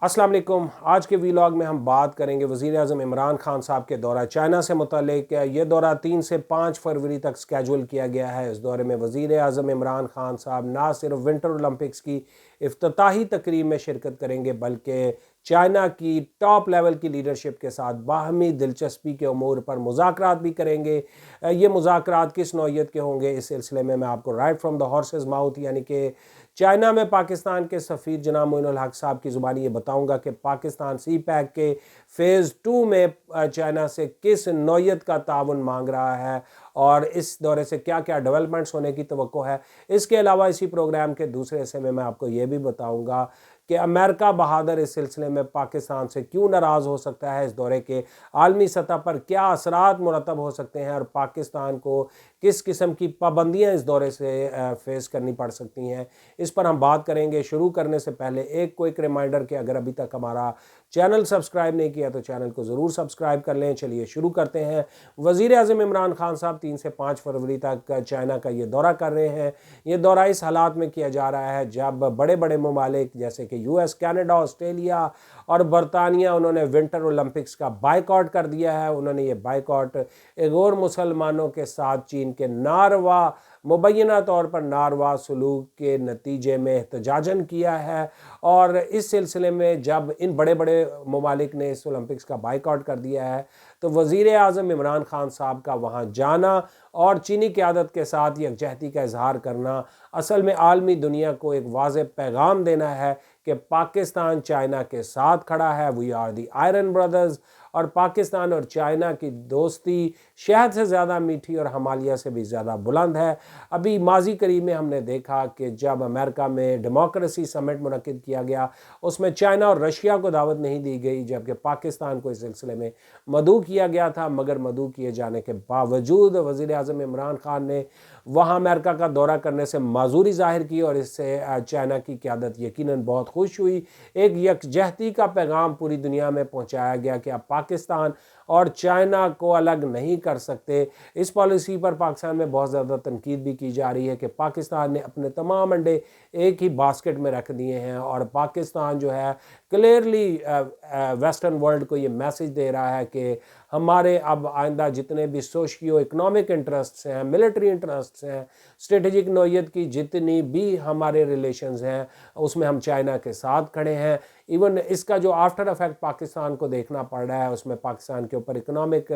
अस्सलाम वालेकुम। आज के वीलॉग में हम बात करेंगे वज़ीर आज़म इमरान खान साहब के दौरा चाइना से मुतल्लिक। ये दौरा 3 से 5 फरवरी तक स्केजूल किया गया है। इस दौरे में वज़ीर आज़म इमरान खान साहब ना सिर्फ विंटर ओलंपिक्स की इफ्तिताही तकरीब में शिरकत करेंगे बल्कि चाइना की टॉप लेवल की लीडरशिप के साथ बाहमी दिलचस्पी के उमूर पर मुज़ाकरात भी करेंगे। ये मुज़ाकरात किस नौइयत के होंगे, इस सिलसिले में मैं आपको right from the horses mouth यानी कि चाइना में पाकिस्तान के सफ़ीर जनाब मोइनुल हक साहब की ज़ुबानी ये बताऊंगा कि पाकिस्तान सी पैक के फ़ेज़ 2 में चाइना से किस नौइयत का ताउन मांग रहा है और इस दौरे से क्या क्या डेवलपमेंट्स होने की तवक्को है। इसके अलावा इसी प्रोग्राम के दूसरे हिस्से में मैं आपको ये भी बताऊंगा कि अमेरिका बहादुर इस सिलसिले में पाकिस्तान से क्यों नाराज़ हो सकता है, इस दौरे के आलमी सतह पर क्या असरात मुरतब हो सकते हैं और पाकिस्तान को किस किस्म की पाबंदियां इस दौरे से फेस करनी पड़ सकती हैं, इस पर हम बात करेंगे। शुरू करने से पहले एक क्विक रिमाइंडर कि अगर अभी तक हमारा चैनल सब्सक्राइब नहीं किया तो चैनल को ज़रूर सब्सक्राइब कर लें। चलिए शुरू करते हैं। वज़ीर आज़म इमरान खान साहब 3 से 5 फरवरी तक चाइना का ये दौरा कर रहे हैं। ये दौरा इस हालात में किया जा रहा है जब बड़े बड़े ममालिक जैसे कि यूएस, कनाडा, ऑस्ट्रेलिया और बरतानिया उन्होंने विंटर ओलंपिक्स का बाइकआउट कर दिया है। उन्होंने ये बाइकआउट एगोर मुसलमानों के साथ चीन के नारवा मुबैना तौर पर नारवा सलूक के नतीजे में एहतजाजन किया है और इस सिलसिले में जब इन बड़े बड़े ममालिक ने इस ओलंपिक्स का बाइकआउट कर दिया है तो वज़ीर आज़म इमरान खान साहब का वहाँ जाना और चीनी क़यादत के साथ यकजहती का इजहार करना असल में आलमी दुनिया को एक वाज़ेह पैगाम देना है कि पाकिस्तान चाइना के साथ खड़ा है। We are the iron brothers और पाकिस्तान और चाइना की दोस्ती शहद से ज़्यादा मीठी और हिमालय से भी ज़्यादा बुलंद है। अभी माजी करीब में हमने देखा कि जब अमेरिका में डेमोक्रेसी समिट मुनक़िद किया गया उसमें चाइना और रशिया को दावत नहीं दी गई जबकि पाकिस्तान को इस सिलसिले में मदऊ किया गया था, मगर मदऊ किए जाने के बावजूद वज़ीर आज़म इमरान खान ने वहाँ अमेरिका का दौरा करने से माजूरी ज़ाहिर की और इससे चाइना की क़यादत यकीनन बहुत खुश हुई। एक यकजहती का पैगाम पूरी दुनिया में पहुँचाया गया कि अब पाकिस्तान और चाइना को अलग नहीं कर सकते। इस पॉलिसी पर पाकिस्तान में बहुत ज़्यादा तनकीद भी की जा रही है कि पाकिस्तान ने अपने तमाम अंडे एक ही बास्केट में रख दिए हैं और पाकिस्तान जो है क्लियरली वेस्टर्न वर्ल्ड को ये मैसेज दे रहा है कि हमारे अब आइंदा जितने भी सोशियो इकनॉमिक इंटरेस्ट्स हैं, मिलिट्री इंटरेस्ट्स हैं, स्ट्रेटेजिक नौइयत की जितनी भी हमारे रिलेशंस हैं उसमें हम चाइना के साथ खड़े हैं। इवन इसका जो आफ्टर इफेक्ट पाकिस्तान को देखना पड़ रहा है उसमें पाकिस्तान के ऊपर इकनॉमिक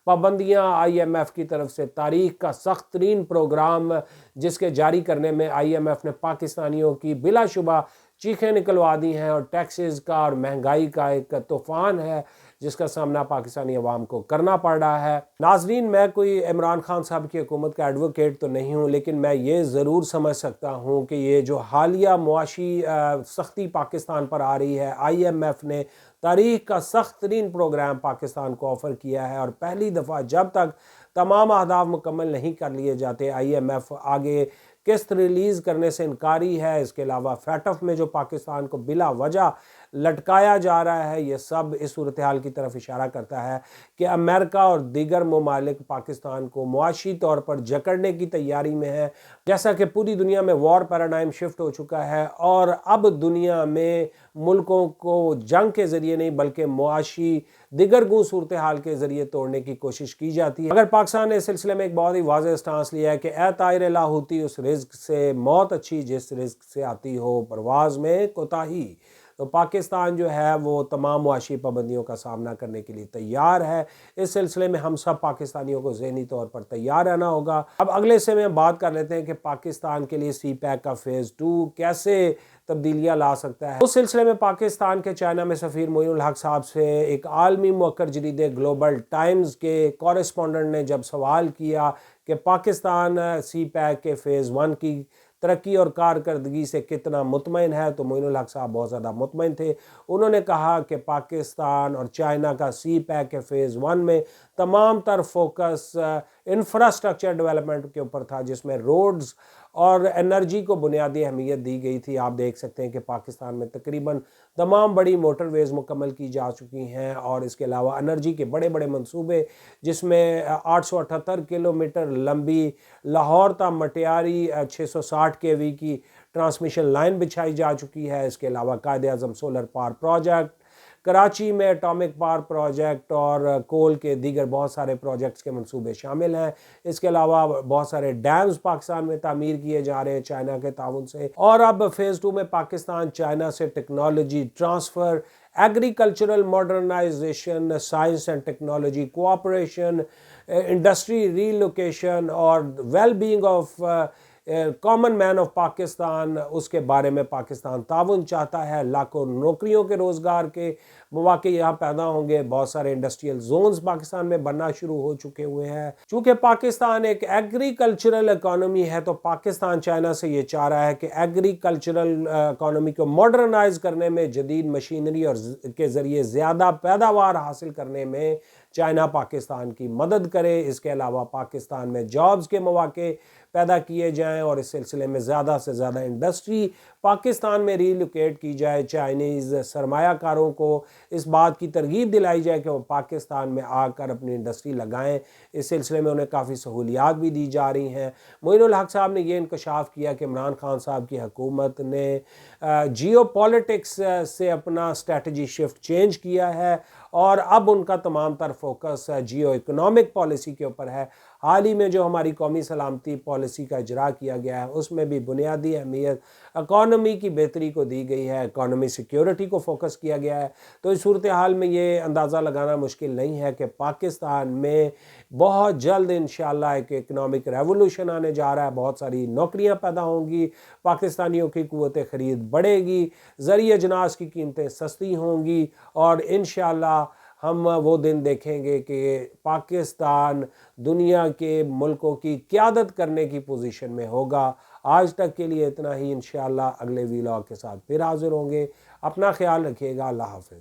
पाबंदियाँ IMF की तरफ से तारीख का सख्त तरीन प्रोग्राम जिसके जारी करने में IMF ने पाकिस्तानियों की बिलाशुबा चीखें निकलवा दी हैं और टैक्सेस का और महंगाई का एक तूफ़ान है जिसका सामना पाकिस्तानी अवाम को करना पड़ रहा है। नाजरीन, मैं कोई इमरान खान साहब की हुकूमत का एडवोकेट तो नहीं हूँ, लेकिन मैं ये ज़रूर समझ सकता हूँ कि ये जो हालिया मुआशी सख्ती पाकिस्तान पर आ रही है, IMF ने तारीख का सख्त तरीन प्रोग्राम पाकिस्तान को ऑफ़र किया है और पहली दफ़ा जब तक तमाम अहदाफ मुकम्मल नहीं कर लिए जाते IMF आगे किस्त रिलीज़ करने से इनकारी है। इसके अलावा फैटफ में जो पाकिस्तान को बिला वजह लटकाया जा रहा है, ये सब इस सूरत हाल की तरफ इशारा करता है कि अमेरिका और दीगर ममालिक पाकिस्तान को मुआशी तौर पर जकड़ने की तैयारी में है। जैसा कि पूरी दुनिया में वॉर पैराडाइम शिफ्ट हो चुका है और अब दुनिया में मुल्कों को जंग के ज़रिए नहीं बल्कि मुआशी दिगर गूँ सूरत हाल के ज़रिए तोड़ने की कोशिश की जाती है। अगर पाकिस्तान ने इस सिलसिले में एक बहुत ही वाज़ेह स्टांस लिया है कि ए तायर लाहौती उस रिज़्क से मौत अच्छी जिस रिज़्क से आती हो परवाज़ में कोताही, तो पाकिस्तान जो है वो तमाम मुआशी पाबंदियों का सामना करने के लिए तैयार है। इस सिलसिले में हम सब पाकिस्तानियों को ज़हनी तौर पर तैयार रहना होगा। अब अगले हिस्से में हम बात कर लेते हैं कि पाकिस्तान के लिए सी पैक का फ़ेज़ 2 कैसे तब्दीलियाँ ला सकता है। उस सिलसिले में पाकिस्तान के चाइना में सफ़ीर मोइनुल हक साहब से एक आलमी मुअक्कर जरीदे ग्लोबल टाइम्स के कॉरेस्पॉन्डेंट ने जब सवाल किया कि पाकिस्तान सी पैक के फ़ेज़ 1 की तरक्की और कारकर्दगी से कितना मुतमईन है, तो मोइनुल हक साहब बहुत ज़्यादा मुतमईन थे। उन्होंने कहा कि पाकिस्तान और चाइना का सी पैक के फ़ेज़ 1 में तमाम तर फोकस इंफ्रास्ट्रक्चर डेवलपमेंट के ऊपर था जिसमें रोड्स और एनर्जी को बुनियादी अहमियत दी गई थी। आप देख सकते हैं कि पाकिस्तान में तकरीबन तमाम बड़ी मोटरवेज़ मुकम्मल की जा चुकी हैं और इसके अलावा एनर्जी के बड़े बड़े मंसूबे जिसमें 878 किलोमीटर लंबी लाहौर ता मटियारी 660 kV की ٹرانسمیشن لائن بچھائی جا چکی ہے۔ اس کے علاوہ Quaid Azam solar power project, Karachi میں اٹامک پاور پروجیکٹ اور کول کے دیگر بہت سارے پروجیکٹس کے منصوبے شامل ہیں۔ اس کے علاوہ بہت سارے ڈیمز پاکستان میں تعمیر کیے جا رہے ہیں چائنا کے تعاون سے۔ اور اب فیز 2 میں پاکستان چائنا سے technology transfer, agricultural modernisation, science and technology cooperation, industry relocation اور well being of common man of Pakistan, اس کے بارے میں پاکستان تعاون چاہتا ہے۔ لاکھوں نوکریوں کے روزگار کے مواقع یہاں پیدا ہوں گے۔ بہت سارے انڈسٹریل زونز پاکستان میں بننا شروع ہو چکے ہوئے ہیں۔ چونکہ پاکستان ایک ایگریکلچرل اکانومی ہے تو پاکستان چائنا سے یہ چاہ رہا ہے کہ ایگریکلچرل اکانومی کو ماڈرنائز کرنے میں، جدید مشینری اور کے ذریعے زیادہ پیداوار حاصل کرنے میں چائنا پاکستان کی مدد کرے۔ اس کے علاوہ پاکستان میں جابز کے مواقع پیدا کیے جائیں اور اس سلسلے میں زیادہ سے زیادہ انڈسٹری پاکستان میں ریلوکیٹ کی جائے۔ چائنیز سرمایہ کاروں کو اس بات کی ترغیب دلائی جائے کہ وہ پاکستان میں آ کر اپنی انڈسٹری لگائیں۔ اس سلسلے میں انہیں کافی سہولیات بھی دی جا رہی ہیں۔ معین الحق صاحب نے یہ انکشاف کیا کہ عمران خان صاحب کی حکومت نے جیو پولیٹکس سے اپنا اسٹریٹجی شفٹ چینج کیا ہے اور اب ان کا تمام تر فوکس جیو اکنامک پالیسی کے اوپر ہے۔ حال ہی میں جو ہماری قومی سلامتی پالیسی کا اجرا کیا گیا ہے اس میں بھی بنیادی اہمیت اکانومی کی بہتری کو دی گئی ہے، اکانومی سیکیورٹی کو فوکس کیا گیا ہے۔ تو اس صورتحال میں یہ اندازہ لگانا مشکل نہیں ہے کہ پاکستان میں بہت جلد انشاءاللہ ایک اکنامک ریولوشن آنے جا رہا ہے، بہت ساری نوکریاں پیدا ہوں گی، پاکستانیوں کی قوت خرید بڑھے گی، زرعی اجناس کی قیمتیں سستی ہوں گی اور انشاءاللہ ہم وہ دن دیکھیں گے کہ پاکستان دنیا کے ملکوں کی قیادت کرنے کی پوزیشن میں ہوگا۔ آج تک کے لیے اتنا ہی، انشاءاللہ اگلے ویلاگ کے ساتھ پھر حاضر ہوں گے۔ اپنا خیال رکھیے گا۔ اللہ حافظ۔